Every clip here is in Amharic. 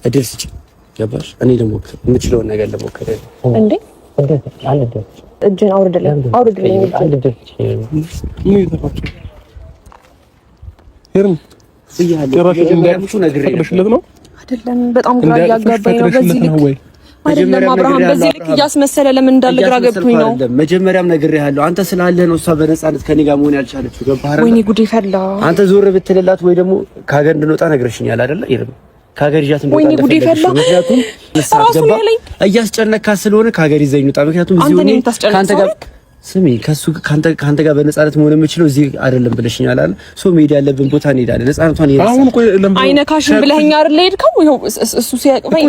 እድል ስጭ ገባሽ? እኔ ልሞክር የምችለውን ነገር ልሞክር። እንዴ እጅን አውርድልኝ። አይደለም በጣም ግራ እያጋባኝ ነው። በዚህ ልክ አይደለም አብርሃም፣ በዚህ ልክ እያስመሰለ ለምን እንዳለ ግራ ገብቶኝ ነው። መጀመሪያም ነግሬሃለሁ፣ አንተ ስላለህ ነው እሷ በነፃነት ከኔ ጋር መሆን ያልቻለችው። ገባህ? ወይኔ ጉዴ ፈላ። አንተ ዞር ብትልላት ወይ ደግሞ ከሀገር እንድንወጣ ነግረሽኛል አይደለ? ይሄም ከሀገር ይዣት እንደወጣ እንደፈለግሽ ነው። ምክንያቱም ገባ እያስጨነካት ስለሆነ ከሀገር ይዘኝ ወጣ። ምክንያቱም እዚህ ሆኜ ካንተ ጋር ስሚ ካንተ ጋር በነፃነት መሆን የምችለው እዚህ አይደለም ብለሽኛል አይደል? ሶ መሄድ ያለብን ቦታ እንሄዳለን። ነፃነቷን ይረሳ። አሁን ቆይ አይነካሽም ብለኸኝ አይደል ሄድከው? ይኸው እሱ ሲያቅፈኝ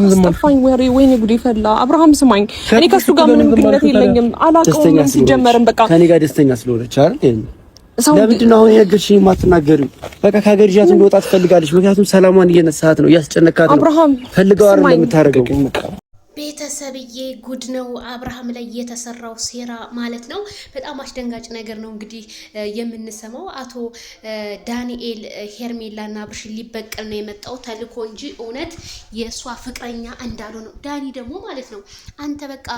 አስጠፋኝ። ወይኔ ጉዴ ፈላ። አብርሃም ስማኝ፣ እኔ ከሱ ጋር ምንም ግንኙነት የለኝም። አላውቀውም ሲጀመርም በቃ ከኔ ጋር ደስተኛ ስለሆነች አይደል? ለምንድን ነው አሁን የነገርሽኝ የማትናገሪው? በቃ ከሀገር ይዣት እንደወጣ ትፈልጋለች። ምክንያቱም ሰላሟን እየነሳት ነው፣ እያስጨነካት ነው። አብርሃም ፈልገው አይደል የምታረገው? ቤተሰብዬ ጉድ ነው አብርሃም ላይ የተሰራው ሴራ ማለት ነው። በጣም አስደንጋጭ ነገር ነው እንግዲህ የምንሰማው። አቶ ዳንኤል ሄርሜላና አብርሽን ሊበቀል ነው የመጣው ተልኮ እንጂ እውነት የእሷ ፍቅረኛ እንዳሉ ነው። ዳኒ ደግሞ ማለት ነው አንተ በቃ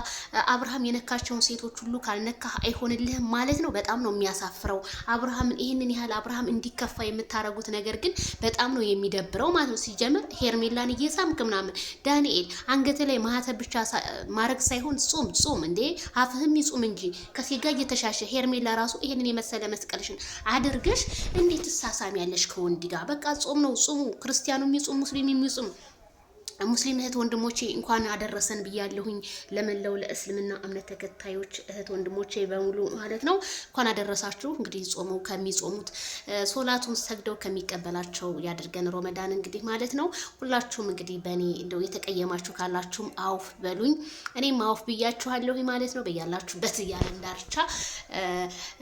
አብርሃም የነካቸውን ሴቶች ሁሉ ካልነካህ አይሆንልህም ማለት ነው። በጣም ነው የሚያሳፍረው። አብርሃምን ይህንን ያህል አብርሃም እንዲከፋ የምታረጉት ነገር ግን በጣም ነው የሚደብረው ማለት ነው። ሲጀምር ሄርሜላን እየሳምክ ምናምን ዳንኤል አንገት ላይ ብቻ ማረግ ሳይሆን ጾም እንዴ አፍህም ይጹም እንጂ ከሴጋ እየተሻሸ ሄርሜላ ራሱ ይሄንን የመሰለ መስቀልሽን አድርገሽ እንዴት ተሳሳሚያለሽ ከወንድ ጋር? በቃ ጾም ነው፣ ጾሙ። ክርስቲያኑም ይጹም፣ ሙስሊሙም ይጹም። ሙስሊም እህት ወንድሞቼ እንኳን አደረሰን ብያለሁኝ። ለመላው ለእስልምና እምነት ተከታዮች እህት ወንድሞቼ በሙሉ ማለት ነው እንኳን አደረሳችሁ። እንግዲህ ጾመው ከሚጾሙት ሶላቱን ሰግደው ከሚቀበላቸው ያድርገን ረመዳን እንግዲህ ማለት ነው። ሁላችሁም እንግዲህ በእኔ እንደው የተቀየማችሁ ካላችሁም አውፍ በሉኝ፣ እኔም አውፍ ብያችኋለሁ ማለት ነው። በያላችሁበት ያለን ዳርቻ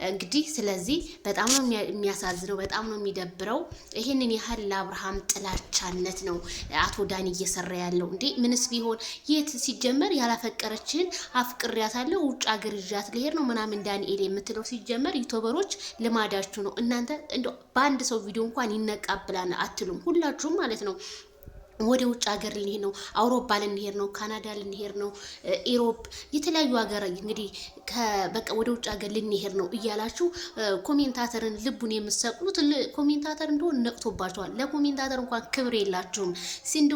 እንግዲህ ስለዚህ በጣም ነው የሚያሳዝነው፣ በጣም ነው የሚደብረው። ይሄንን ያህል ለአብርሃም ጥላቻነት ነው አቶ ዳኒ እየሰራ ያለው እንዴ? ምንስ ቢሆን የት ሲጀመር ያላፈቀረችን አፍቅሪያታለሁ ውጭ ሀገር ይዣት ልሄድ ነው ምናምን ዳንኤል የምትለው ሲጀመር ዩቲዩበሮች ልማዳችሁ ነው እናንተ። እንደው በአንድ ሰው ቪዲዮ እንኳን ይነቃብላል አትሉም ሁላችሁም ማለት ነው። ወደ ውጭ ሀገር ልንሄድ ነው፣ አውሮፓ ልንሄድ ነው፣ ካናዳ ልንሄድ ነው፣ ኢሮፕ የተለያዩ ሀገር እንግዲህ በቃ ወደ ውጭ ሀገር ልንሄድ ነው እያላችሁ ኮሜንታተርን ልቡን የምትሰቅሉት ኮሜንታተር እንደሆነ ነቅቶባቸዋል። ለኮሜንታተር እንኳን ክብር የላችሁም። ሲንዶ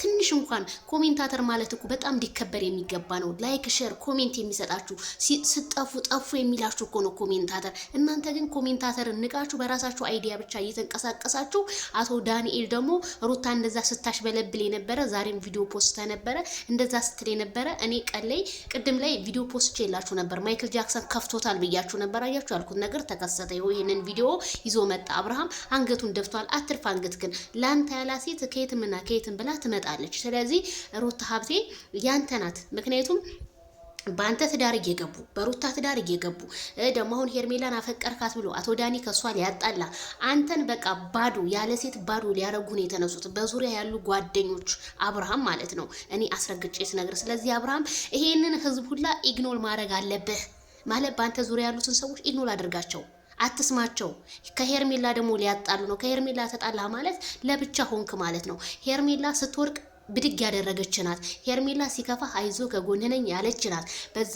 ትንሽ እንኳን ኮሜንታተር ማለት እኮ በጣም ሊከበር የሚገባ ነው። ላይክ ሼር ኮሜንት የሚሰጣችሁ ስጠፉ ጠፉ የሚላችሁ እኮ ነው ኮሜንታተር። እናንተ ግን ኮሜንታተርን ንቃችሁ በራሳችሁ አይዲያ ብቻ እየተንቀሳቀሳችሁ አቶ ዳንኤል ደግሞ ሩታ እንደዛ ታሽ በለብል የነበረ ዛሬም ቪዲዮ ፖስት ነበረ እንደዛ ስትል የነበረ እኔ ቀለይ ቅድም ላይ ቪዲዮ ፖስት ይላችሁ ነበር። ማይክል ጃክሰን ከፍቶታል ብያችሁ ነበር። አያችሁ ያልኩት ነገር ተከሰተ። ይሄንን ቪዲዮ ይዞ መጣ አብርሃም። አንገቱን ደፍቷል። አትርፍ አንገት ግን ላንተ ያላ ሴት ከየትምና ከየትም ብላ ትመጣለች። ስለዚህ ሩታ ሀብቴ ያንተ ናት። ምክንያቱም በአንተ ትዳር እየገቡ በሩታ ትዳር እየገቡ ደግሞ አሁን ሄርሜላን አፈቀርካት ብሎ አቶ ዳኒ ከሷ ሊያጣላ አንተን በቃ ባዶ ያለ ሴት ባዶ ሊያረጉ ነው የተነሱት በዙሪያ ያሉ ጓደኞች አብርሃም ማለት ነው። እኔ አስረግጬ ስነግር ስለዚህ አብርሃም ይሄንን ህዝብ ሁላ ኢግኖር ማድረግ አለብህ ማለት በአንተ ዙሪያ ያሉትን ሰዎች ኢግኖር አድርጋቸው፣ አትስማቸው። ከሄርሜላ ደግሞ ሊያጣሉ ነው። ከሄርሜላ ተጣላ ማለት ለብቻ ሆንክ ማለት ነው። ሄርሜላ ስትወርቅ ብድግ ያደረገች ናት። ሄርሜላ ሲከፋ አይዞ ከጎንህ ነኝ ያለች ናት። በዛ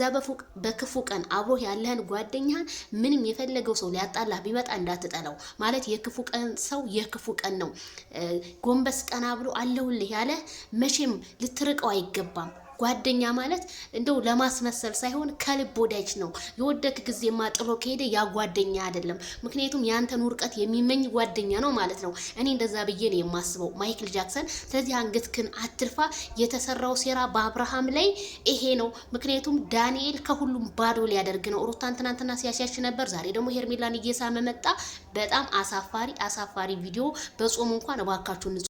በክፉ ቀን አብሮ ያለህን ጓደኛህን ምንም የፈለገው ሰው ሊያጣላህ ቢመጣ እንዳትጠላው ማለት የክፉ ቀን ሰው የክፉ ቀን ነው። ጎንበስ ቀና ብሎ አለሁልህ ያለ መቼም ልትርቀው አይገባም። ጓደኛ ማለት እንደው ለማስመሰል ሳይሆን ከልብ ወዳጅ ነው። የወደክ ጊዜማ ጥሎ ከሄደ ያ ጓደኛ አይደለም። ምክንያቱም ያንተን ውርቀት የሚመኝ ጓደኛ ነው ማለት ነው። እኔ እንደዛ ብዬ ነው የማስበው ማይክል ጃክሰን። ስለዚህ አንገትክን አትርፋ። የተሰራው ሴራ በአብርሃም ላይ ይሄ ነው። ምክንያቱም ዳንኤል ከሁሉም ባዶ ሊያደርግ ነው። ሩታን ትናንትና ሲያሻሽ ነበር፣ ዛሬ ደግሞ ሄርሜላን እየሳመ መጣ። በጣም አሳፋሪ ቪዲዮ። በጾም እንኳን እባካችሁ